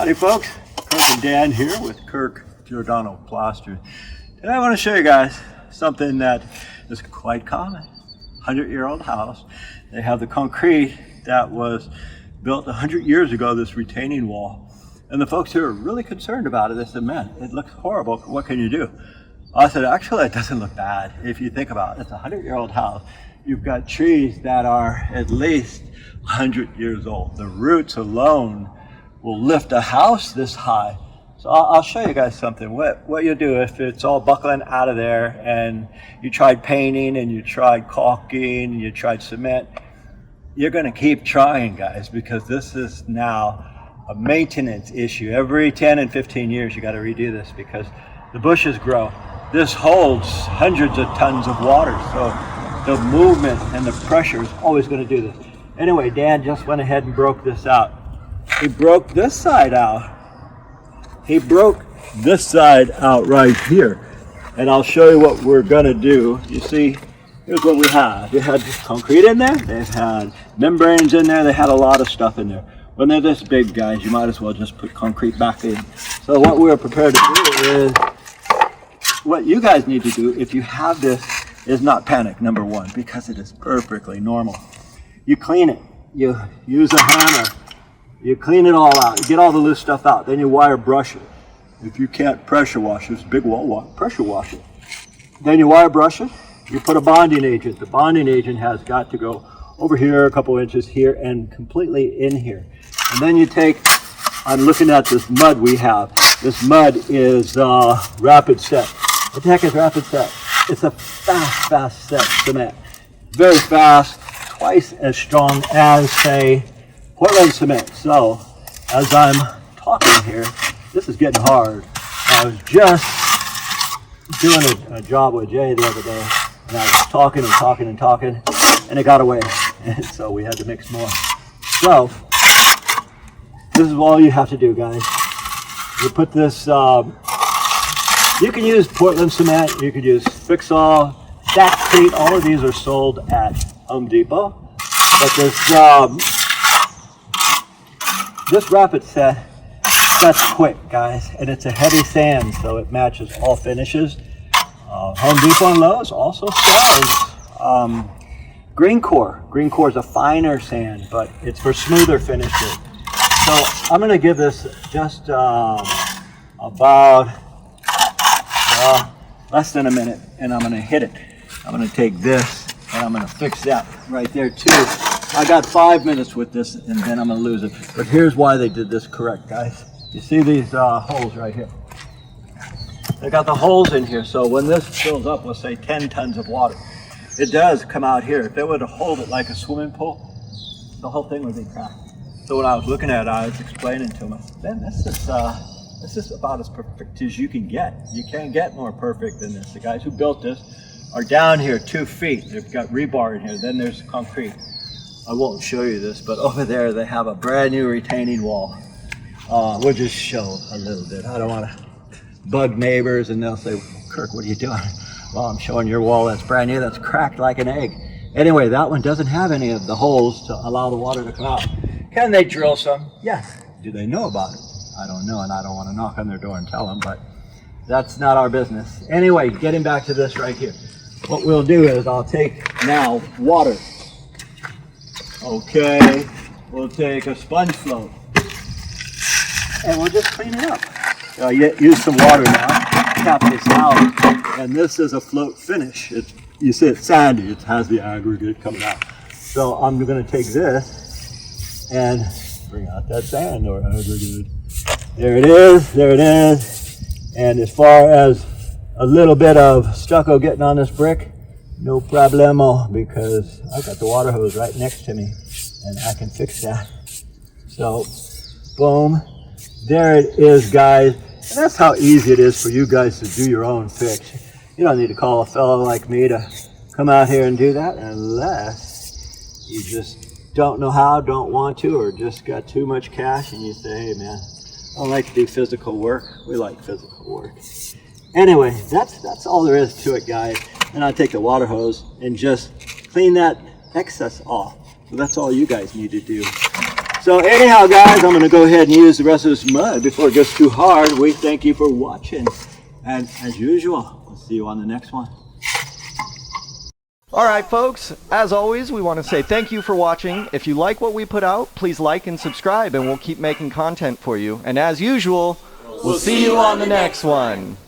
Howdy folks, Kirk and Dan here with Kirk Giordano Plaster. And I want to show you guys something that is quite common. 100-year-old house. They have the concrete that was built 100 years ago, this retaining wall. And the folks here are really concerned about it. They said, man, it looks horrible. What can you do? I said, actually, it doesn't look bad. If you think about it, it's a 100-year-old house. You've got trees that are at least 100 years old. The roots alone will lift a house this high. So I'll show you guys something. What you do if it's all buckling out of there and you tried painting and you tried caulking and you tried cement, you're going to keep trying, guys, because this is now a maintenance issue. Every 10 and 15 years you got to redo this because the bushes grow. This holds hundreds of tons of water, so the movement and the pressure is always going to do this. Anyway, Dan just went ahead and broke this out. He broke this side out. He broke this side out right here. And I'll show you what we're going to do. You see, here's what we have. They had concrete in there. They've had membranes in there. They had a lot of stuff in there. When they're this big, guys, you might as well just put concrete back in. So what we're prepared to do is, what you guys need to do if you have this is not panic, number one, because it is perfectly normal. You clean it. You use a hammer. You clean it all out. You get all the loose stuff out. Then you wire brush it. If you can't pressure wash this big wall, pressure wash it. Then you wire brush it. You put a bonding agent. The bonding agent has got to go over here, a couple inches here, and completely in here. And then you take, I'm looking at this mud we have. This mud is rapid set. What the heck is rapid set? It's a fast set cement. Very fast, twice as strong as, say, Portland cement. So, as I'm talking here, this is getting hard. I was just doing a job with Jay the other day, and I was talking, and it got away. And so we had to mix more. So, this is all you have to do, guys. You put this, you can use Portland cement, you could use Fix-All, Stackcrete, all of these are sold at Home Depot. But this rapid set sets quick, guys, and it's a heavy sand, so it matches all finishes. Home Depot and Lowe's also sells green core. Green core is a finer sand, but it's for smoother finishes. So I'm going to give this just about less than a minute, and I'm going to hit it. I'm going to take this and I'm going to fix that right there too. I got 5 minutes with this, and then I'm going to lose it. But here's why they did this correct, guys. You see these holes right here? They got the holes in here, so when this fills up, we'll say 10 tons of water. It does come out here. If they were to hold it like a swimming pool, the whole thing would be cracked. So when I was looking at it, I was explaining to him, I said, Ben, this is about as perfect as you can get. You can't get more perfect than this. The guys who built this are down here 2 feet. They've got rebar in here. Then there's concrete. I won't show you this, but over there they have a brand new retaining wall. We'll just show a little bit. I don't want to bug neighbors and they'll say, Kirk, what are you doing? Well, I'm showing your wall that's brand new, that's cracked like an egg. Anyway, that one doesn't have any of the holes to allow the water to come out. Can they drill some? Yes. Do they know about it? I don't know, and I don't want to knock on their door and tell them, but that's not our business. Anyway, getting back to this right here. What we'll do is I'll take now water. Okay, we'll take a sponge float and we'll just clean it up. Use some water now, tap this out, and this is a float finish. You see it's sandy, it has the aggregate coming out. So I'm going to take this and bring out that sand or aggregate. There it is. And as far as a little bit of stucco getting on this brick, no problemo, because I got the water hose right next to me and I can fix that. So, boom, there it is, guys. And that's how easy it is for you guys to do your own fix. You don't need to call a fellow like me to come out here and do that unless you just don't know how, don't want to, or just got too much cash and you say, hey man, I don't like to do physical work. We like physical work. Anyway, that's all there is to it, guys. And I take the water hose and just clean that excess off. So that's all you guys need to do. So anyhow, guys, I'm going to go ahead and use the rest of this mud before it gets too hard. We thank you for watching. And as usual, we'll see you on the next one. All right, folks, as always, we want to say thank you for watching. If you like what we put out, please like and subscribe, and we'll keep making content for you. And as usual, we'll see you on the next one.